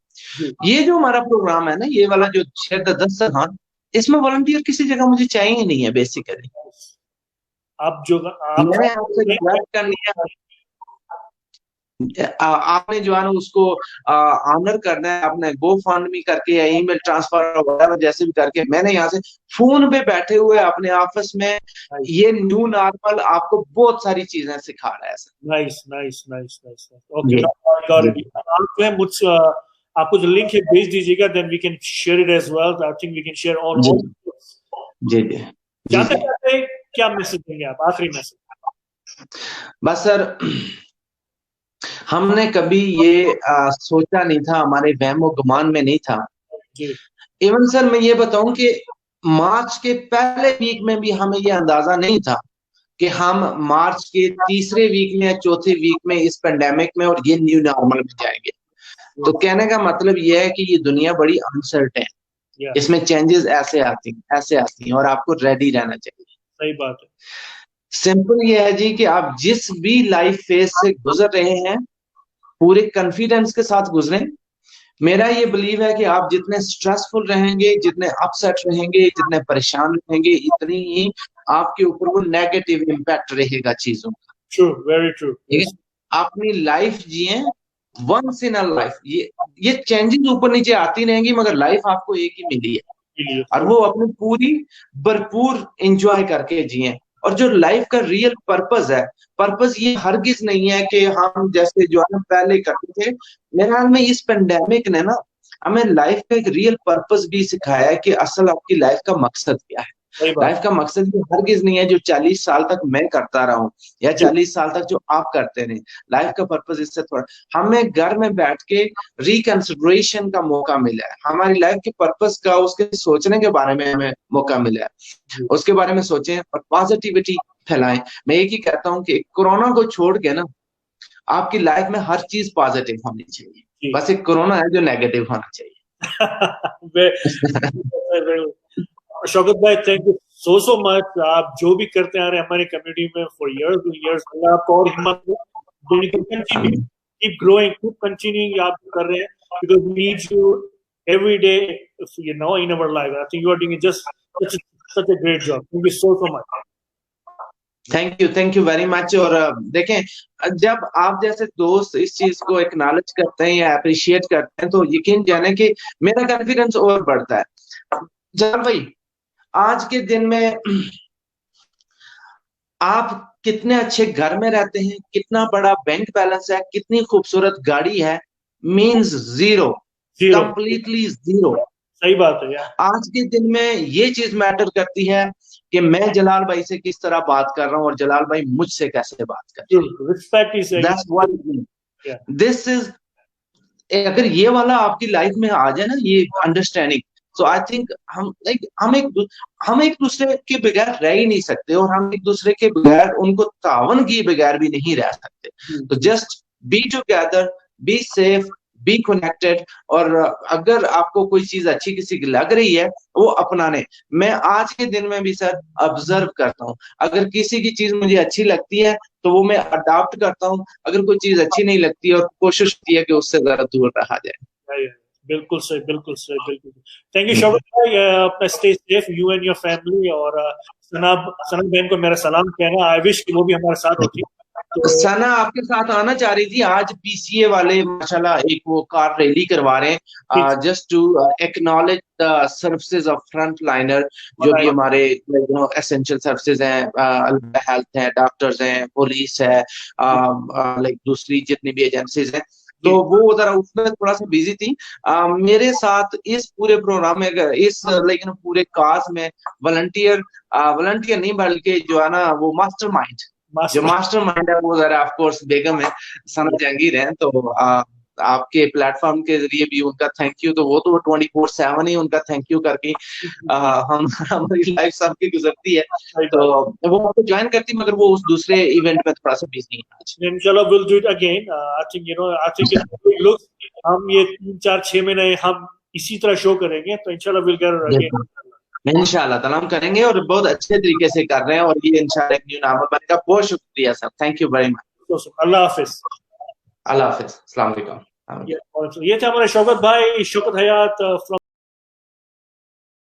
ये जो हमारा प्रोग्राम है ना, ये वाला जो 6-10 था, इसमें वॉलंटियर किसी जगह मुझे चाहिए ही नहीं है बेसिकली। आप जो आप मैंने आपसे रिक्वेस्ट करनी है, आपने जो है ना उसको ऑनर करना है, आपने गो फंड मी करके या ईमेल ट्रांसफर वगैरह जैसे भी करके, मैंने यहाँ से फोन पे बैठे हुए अपने ऑफिस में, ये न्यू नॉर्मल आपको बहुत सारी चीजें सिखा रहा है sir. Nice nice nice nice. Okay, आप जो है मुझसे आपको जो लिंक है भेज दीजिएगा, then we can share it as well. I think we can share on जी ऑल। जी जी जाते जी। जाते क्या मैसेज देंगे आप, आखिरी मैसेज? बस सर, हमने कभी ये सोचा नहीं था, हमारे वहमो गुमान में नहीं था। जी इवन सर मैं ये बताऊं कि मार्च के पहले वीक में भी हमें ये अंदाजा नहीं था कि हम मार्च के तीसरे वीक में या चौथे वीक में इस पेंडेमिक में और ये न्यू नॉर्मल में जाएंगे। तो कहने का मतलब ये है कि ये दुनिया बड़ी अनसर्टेन है, या इसमें चेंजेस ऐसे आती हैं और आपको रेडी रहना चाहिए। सही बात है। सिंपल ये है जी कि आप जिस भी लाइफ फेज से गुजर रहे हैं, पूरे कॉन्फिडेंस के साथ गुजरें। मेरा ये बिलीव है कि आप जितने स्ट्रेसफुल रहेंगे, जितने अपसेट रहेंगे, जितने परेशान रहेंगे, इतनी ही आपके ऊपर वो नेगेटिव इम्पैक्ट रहेगा चीजों का। True, very true. ठीक है, अपनी लाइफ जिए, वंस इन अ लाइफ। ये चेंजेस ऊपर नीचे आती रहेंगी, मगर लाइफ आपको एक ही मिली है, और वो अपनी पूरी भरपूर इंजॉय करके जिए। और जो लाइफ का रियल पर्पस है, पर्पस ये हरगिज नहीं है कि हम जैसे जो है पहले करते थे। मेरे ख्याल में इस पेंडेमिक ने ना हमें लाइफ का एक रियल पर्पस भी सिखाया है कि असल आपकी लाइफ का मकसद क्या है। लाइफ का मकसद ये हरगिज नहीं है जो 40 साल तक मैं करता रहा हूँ या 40 साल तक जो आप करते रहे। लाइफ का पर्पस इससे थोड़ा, हमें घर में बैठ के रिकंसिडरेशन का मौका मिला है, हमारी लाइफ के पर्पस का, उसके सोचने के बारे में हमें मौका मिला है। उसके बारे में सोचें और पॉजिटिविटी फैलाएं। मैं एक ही कहता हूँ कि कोरोना को छोड़ के ना आपकी लाइफ में हर चीज पॉजिटिव होनी चाहिए, बस एक कोरोना है जो नेगेटिव होना चाहिए। शौकत भाई, थैंक यू सो मच। आप जो भी करते आ रहे हैं हमारी कम्युनिटी में फॉर इयर्स, आपको और हिम्मत देने की, continue keep growing, keep continuing. आप कर रहे हैं because we need you every day, you know, in our life. I think you are doing just such a great job. Thank you so much. Thank you very much. और देखें, जब आप जैसे दोस्त इस चीज को एक्नॉलेज करते हैं या अप्रिशिएट करते हैं, तो यकीन जाने कि मेरा कॉन्फिडेंस और बढ़ता है। जब भाई आज के दिन में आप कितने अच्छे घर में रहते हैं, कितना बड़ा बैंक बैलेंस है, कितनी खूबसूरत गाड़ी है, मीन्स जीरो, कंप्लीटली जीरो। सही बात है यार। आज के दिन में ये चीज मैटर करती है कि मैं जलाल भाई से किस तरह बात कर रहा हूँ और जलाल भाई मुझसे कैसे बात कर रहे हैं। Respect is, that's what it means. This is, अगर ये वाला आपकी लाइफ में आ जाए ना, ये अंडरस्टैंडिंग, तो आई थिंक हम एक दूसरे के बगैर रह ही नहीं सकते, और हम एक दूसरे के बगैर, उनको तावन किए बगैर भी नहीं रह सकते। तो just be together, be safe, be connected. और अगर आपको कोई चीज अच्छी किसी की लग रही है, वो अपनाने। मैं आज के दिन में भी सर ऑब्जर्व करता हूँ, अगर किसी की चीज मुझे अच्छी लगती है तो वो मैं अडॉप्ट करता हूँ, अगर कोई चीज अच्छी नहीं लगती है और कोशिश होती है कि उससे जरा दूर रहा जाए। बिल्कुल सही, बिल्कुल सही, बिल्कुल। थैंक यू शौकत भाई, अपना stay safe, you and your family. और सना बहन को मेरा सलाम कहना। आई विश कि वो भी हमारे साथ होती। तो सना आपके साथ आना चाह रही थी। आज पीसीए वाले माशाल्लाह एक वो कार रैली करवा रहे हैं, just to acknowledge the services of front liner, जो भी हमारे एसेंशियल सर्विसेज हैं, हेल्थ है, डॉक्टर्स हैं, पुलिस है, लाइक दूसरी जितनी भी एजेंसीज हैं। तो वो जरा उसमें थोड़ा सा बिजी थी। मेरे साथ इस पूरे प्रोग्राम में, इस लेकिन पूरे काज में वॉलंटियर नहीं बल्कि जो है ना वो मास्टरमाइंड है, वो जरा ऑफ कोर्स बेगम है, सना जहांगीर है। तो आपके प्लेटफॉर्म के जरिए भी उनका थैंक यू। तो वो तो 24/7 ही उनका थैंक यू करके हम हमारी लाइफ सबकी गुजरती है। तो वो आपको ज्वाइन करती, मगर वो उस दूसरे इवेंट में थोड़ा सा बिजी है। इंशाल्लाह will do it again. I think look, हम ये 3 4 6 महीने हम इसी तरह शो करेंगे, तो इंशाल्लाह विल गेट अगेन। इंशाल्लाह ताला हम करेंगे, और बहुत अच्छे तरीके से कर रहे हैं, और ये इंशाल्लाह एक न्यू नॉर्मल बनेगा। बहुत शुक्रिया sir, thank you very much. Allah हाफिज। अल्लाह हाफिज, अस्सलाम वालेकुम। ये थे हमारे शौकत भाई, शौकत हयात फ्रॉम